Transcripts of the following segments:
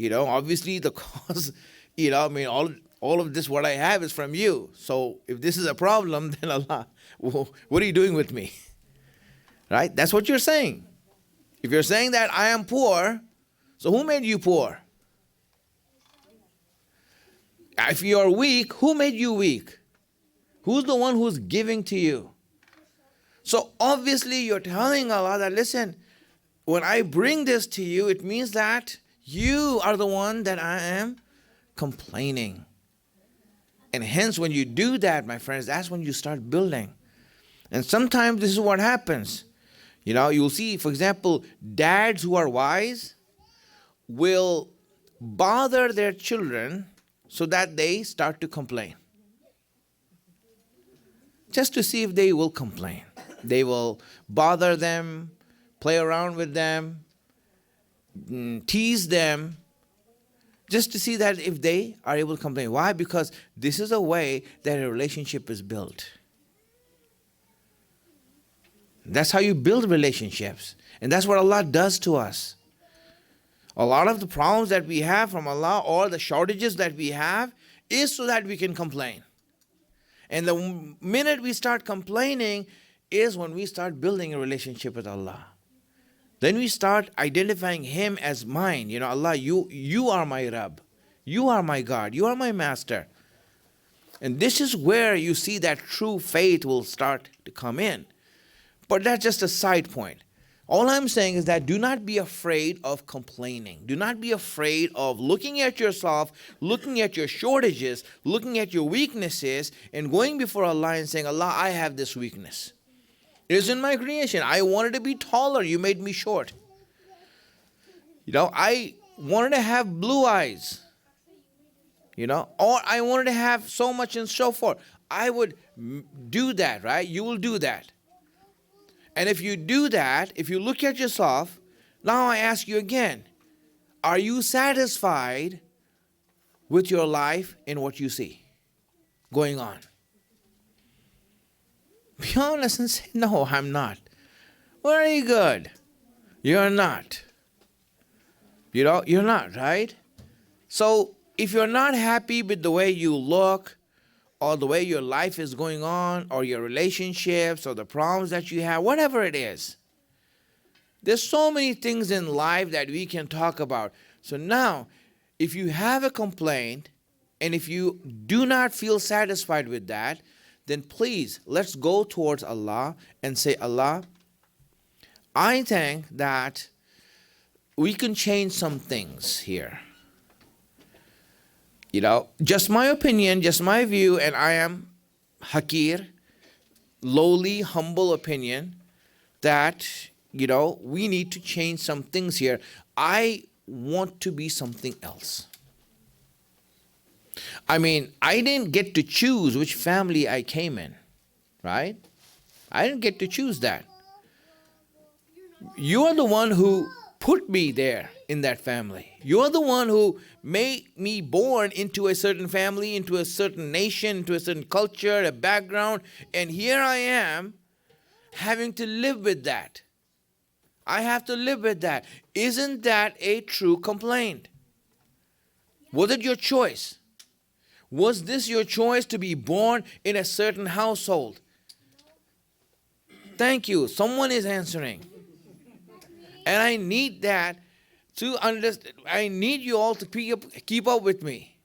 Obviously the cause, I mean, all of this, what I have is from you. So if this is a problem, then Allah, what are you doing with me? Right? That's what you're saying. If you're saying that I am poor, so who made you poor? If you're weak, who made you weak? Who's the one who's giving to you? So obviously you're telling Allah that, listen, when I bring this to you, it means that you are the one that I am complaining. And hence when you do that, my friends, that's when you start building. And sometimes this is what happens. You'll see, for example, dads who are wise will bother their children so that they start to complain. Just to see if they will complain. They will bother them, play around with them, tease them, just to see that if they are able to complain. Why? Because this is a way that a relationship is built. That's how you build relationships. And that's what Allah does to us. A lot of the problems that we have from Allah, or the shortages that we have, is so that we can complain. And the minute we start complaining is when we start building a relationship with Allah. Then we start identifying Him as mine. Allah, you are my Rabb. You are my God. You are my Master. And this is where you see that true faith will start to come in. But that's just a side point. All I'm saying is that do not be afraid of complaining. Do not be afraid of looking at yourself, looking at your shortages, looking at your weaknesses, and going before Allah and saying, Allah, I have this weakness. It is in my creation. I wanted to be taller. You made me short. I wanted to have blue eyes. Or I wanted to have so much and so forth. I would do that, right? You will do that. And if you do that, if you look at yourself, now I ask you again, are you satisfied with your life and what you see going on? Be honest and say, no, I'm not. Very good. You're not. You're not, right? So if you're not happy with the way you look, or the way your life is going on, or your relationships, or the problems that you have, whatever it is. There's so many things in life that we can talk about. So now, if you have a complaint, and if you do not feel satisfied with that, then please, let's go towards Allah and say, Allah, I think that we can change some things here. Just my opinion, just my view, and I am hakir, lowly, humble opinion, that, we need to change some things here. I want to be something else. I mean, I didn't get to choose which family I came in, right? I didn't get to choose that. You are the one who put me there in that family. You're the one who made me born into a certain family, into a certain nation, into a certain culture, a background, and here I am having to live with that. I have to live with that. Isn't that a true complaint? Was it your choice? Was this your choice to be born in a certain household? Thank you. Someone is answering. And I need that to understand. I need you all to keep up with me.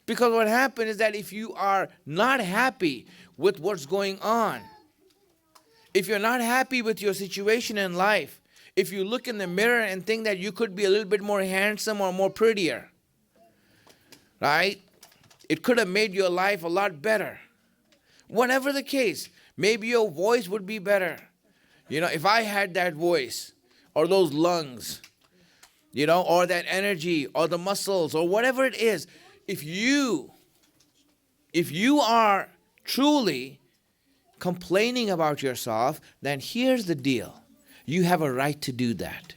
Because what happened is that if you are not happy with what's going on, if you're not happy with your situation in life, if you look in the mirror and think that you could be a little bit more handsome or more prettier, right? It could have made your life a lot better. Whatever the case, maybe your voice would be better. If I had that voice, or those lungs, or that energy, or the muscles, or whatever it is, if you are truly complaining about yourself, then here's the deal. You have a right to do that.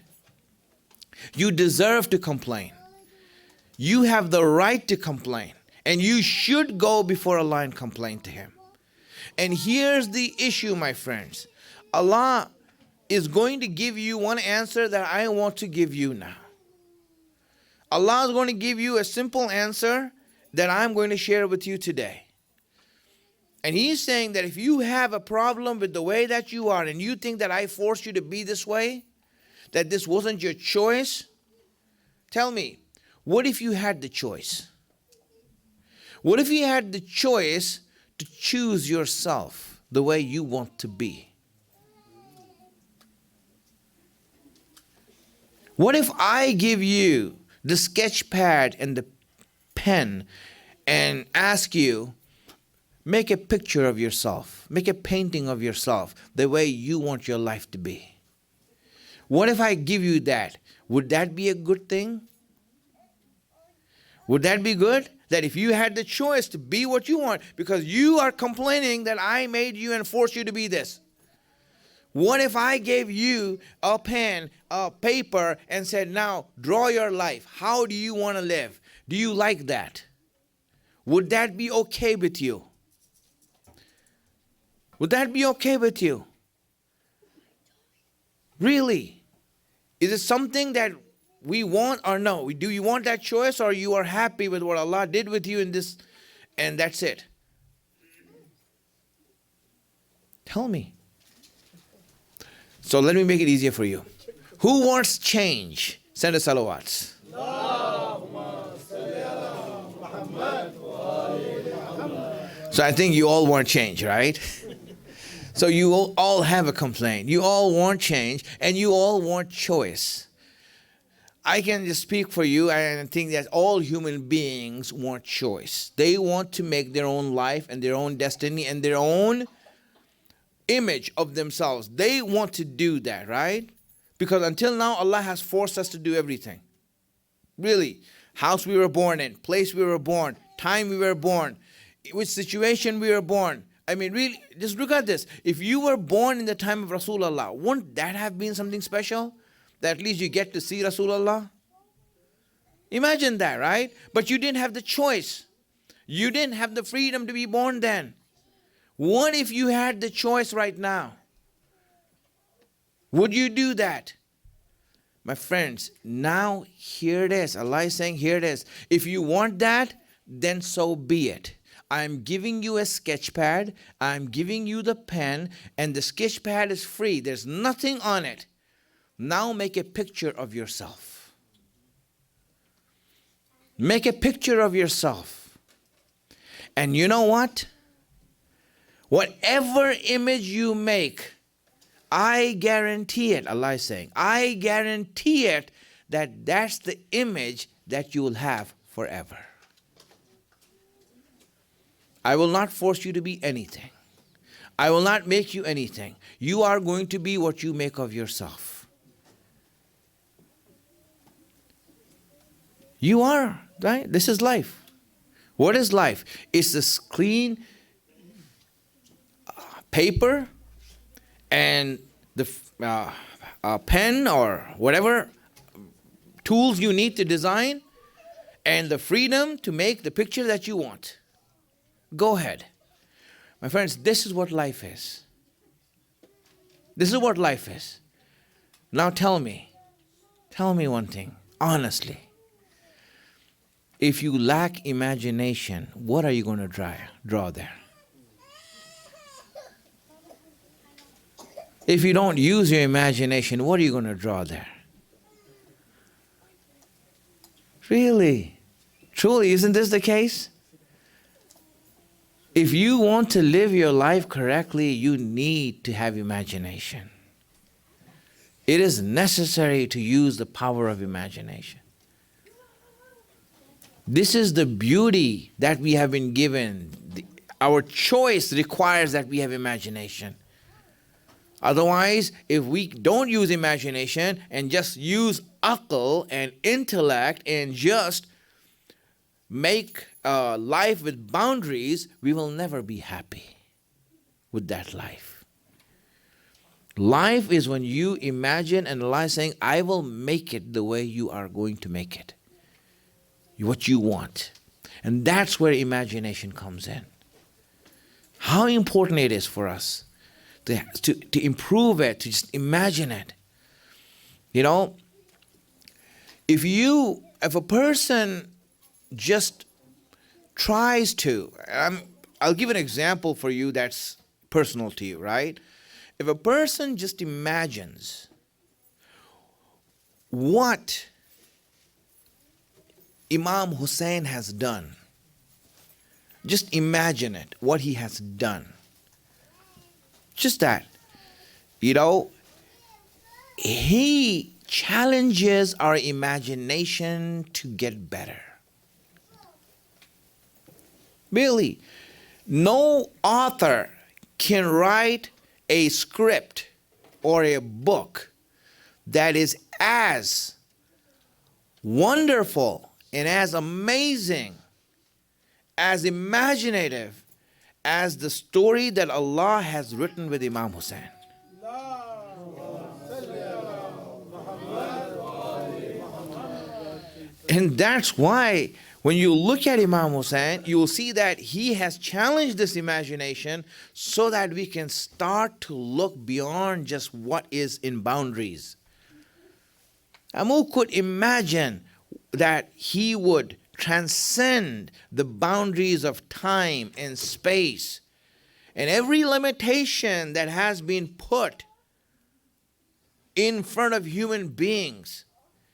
You deserve to complain. You have the right to complain. And you should go before Allah and complain to Him. And here's the issue, my friends. Allah is going to give you one answer that I want to give you now. Allah is going to give you a simple answer that I'm going to share with you today. And He's saying that if you have a problem with the way that you are and you think that I forced you to be this way, that this wasn't your choice, tell me, what if you had the choice? What if you had the choice to choose yourself the way you want to be? What if I give you the sketch pad and the pen and ask you, make a picture of yourself, make a painting of yourself the way you want your life to be? What if I give you that? Would that be a good thing? Would that be good? That if you had the choice to be what you want, because you are complaining that I made you and forced you to be this. What if I gave you a pen, a paper, and said, now draw your life. How do you want to live? Do you like that? Would that be okay with you? Would that be okay with you? Really? Is it something that we want or no? Do you want that choice, or you are happy with what Allah did with you in this and that's it? Tell me. So let me make it easier for you. Who wants change? Send a salawats. So I think you all want change, right? So you all have a complaint. You all want change and you all want choice. I can just speak for you and think that all human beings want choice. They want to make their own life and their own destiny and their own image of themselves. They want to do that, right? Because until now, Allah has forced us to do everything. Really. House we were born in, place we were born, time we were born, which situation we were born. I mean, really, just look at this. If you were born in the time of Rasulullah, wouldn't that have been something special? That at least you get to see Rasulullah? Imagine that, right? But you didn't have the choice. You didn't have the freedom to be born then. What if you had the choice right now? Would you do that? My friends, now here it is. Allah is saying, here it is. If you want that, then so be it. I'm giving you a sketch pad. I'm giving you the pen. And the sketch pad is free. There's nothing on it. Now make a picture of yourself. Make a picture of yourself. And you know what? Whatever image you make, I guarantee it, Allah is saying, I guarantee it that that's the image that you will have forever. I will not force you to be anything. I will not make you anything. You are going to be what you make of yourself. You are, right? This is life. What is life? It's the screen, paper, and the pen or whatever tools you need to design, and the freedom to make the picture that you want. Go ahead. My friends, this is what life is. This is what life is. Now tell me one thing, honestly. If you lack imagination, what are you going to draw there? If you don't use your imagination, what are you going to draw there? Really? Truly, isn't this the case? If you want to live your life correctly, you need to have imagination. It is necessary to use the power of imagination. This is the beauty that we have been given. Our choice requires that we have imagination. Otherwise, if we don't use imagination and just use aql and intellect and just make life with boundaries, we will never be happy with that life. Life is when you imagine and Allah is saying, I will make it the way you are going to make it. What you want. And that's where imagination comes in. How important it is for us to improve it, to just imagine it. You know, if you if a person just tries to, I'll give an example for you that's personal to you, right? If a person just imagines what Imam Hussein has done, just imagine it, what he has done. Just that. He challenges our imagination to get better. Really, no author can write a script or a book that is as wonderful and as amazing, as imaginative as the story that Allah has written with Imam Hussein. And that's why when you look at Imam Hussein, you will see that he has challenged this imagination so that we can start to look beyond just what is in boundaries. And who could imagine that he would transcend the boundaries of time and space and every limitation that has been put in front of human beings?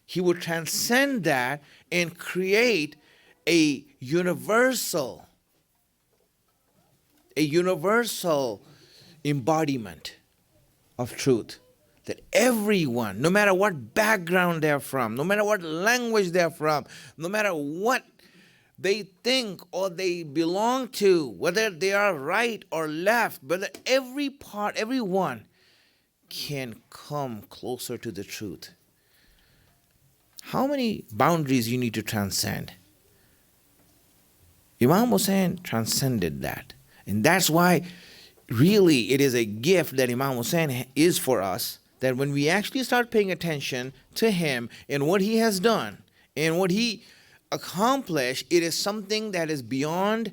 He would transcend that and create a universal embodiment of truth. That everyone, no matter what background they're from, no matter what language they're from, no matter what they think or they belong to, whether they are right or left, but everyone can come closer to the truth. How many boundaries you need to transcend? Imam Hussein transcended that. And that's why really it is a gift that Imam Hussein is for us, that when we actually start paying attention to him and what he has done and what he accomplished, it is something that is beyond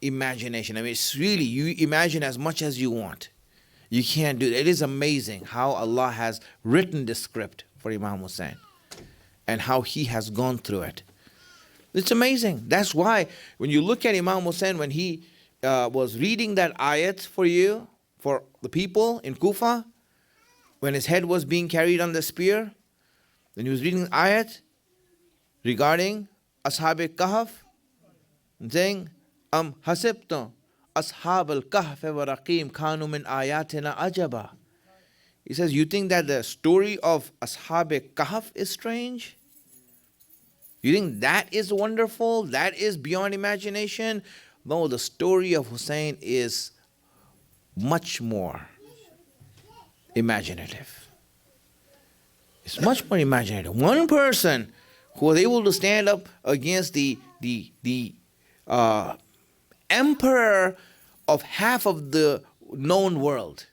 imagination. I mean, it's really, you imagine as much as you want. You can't do it. It is amazing how Allah has written the script for Imam Hussein and how he has gone through it. It's amazing. That's why when you look at Imam Hussein, when he was reading that ayat for you, for the people in Kufa, when his head was being carried on the spear, when he was reading the ayat regarding Ashab al-Kahf, and saying, Hasibtum Ashab al-Kahf wa Raqim kanu min ayatina ajaba. He says, you think that the story of Ashab al-Kahf is strange? You think that is wonderful? That is beyond imagination? No, the story of Hussein is much more imaginative. It's much more imaginative. One person who was able to stand up against the emperor of half of the known world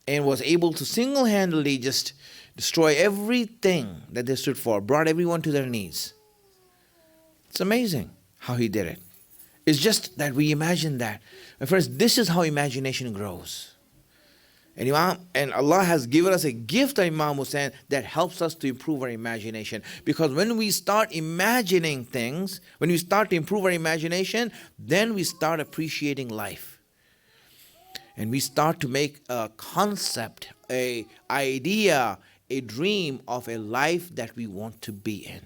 and was able to single-handedly just destroy everything that they stood for, brought everyone to their knees. It's amazing how he did it. It's just that we imagine that. And friends, this is how imagination grows. And Allah has given us a gift of Imam Hussein that helps us to improve our imagination. Because when we start imagining things, when we start to improve our imagination, then we start appreciating life. And we start to make a concept, an idea, a dream of a life that we want to be in.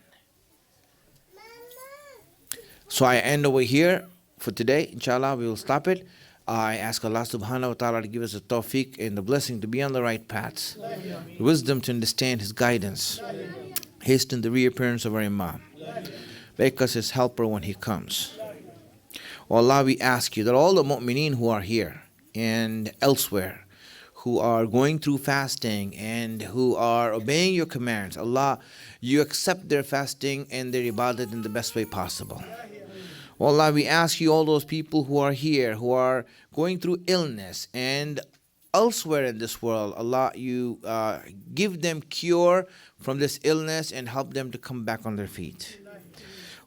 So I end over here for today. Inshallah, we will stop it. I ask Allah subhanahu wa ta'ala to give us the tawfiq and the blessing to be on the right paths, wisdom to understand His guidance, hasten the reappearance of our Imam, make us His helper when He comes. Oh Allah, we ask you that all the mu'mineen who are here and elsewhere, who are going through fasting and who are obeying your commands, Allah, you accept their fasting and their ibadat in the best way possible. Oh Allah, we ask you all those people who are here, who are going through illness and elsewhere in this world, Allah, you give them cure from this illness and help them to come back on their feet.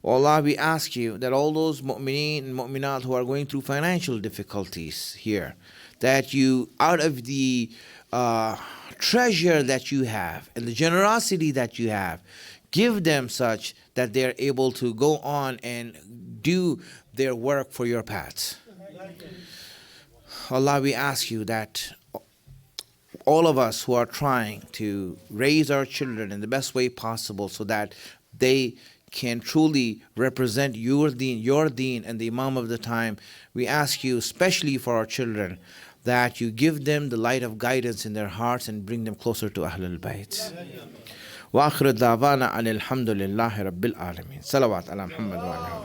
Oh Allah, we ask you that all those mu'mineen and mu'minat who are going through financial difficulties here, that you, out of the treasure that you have and the generosity that you have, Give them such that they are able to go on and do their work for your path. Allah, we ask you that all of us who are trying to raise our children in the best way possible so that they can truly represent your deen and the Imam of the time, we ask you, especially for our children, that you give them the light of guidance in their hearts and bring them closer to Ahlul Bayt. Wa akhiru da'wana alhamdulillahi rabbil alameen. Salawat ala Muhammad wa ala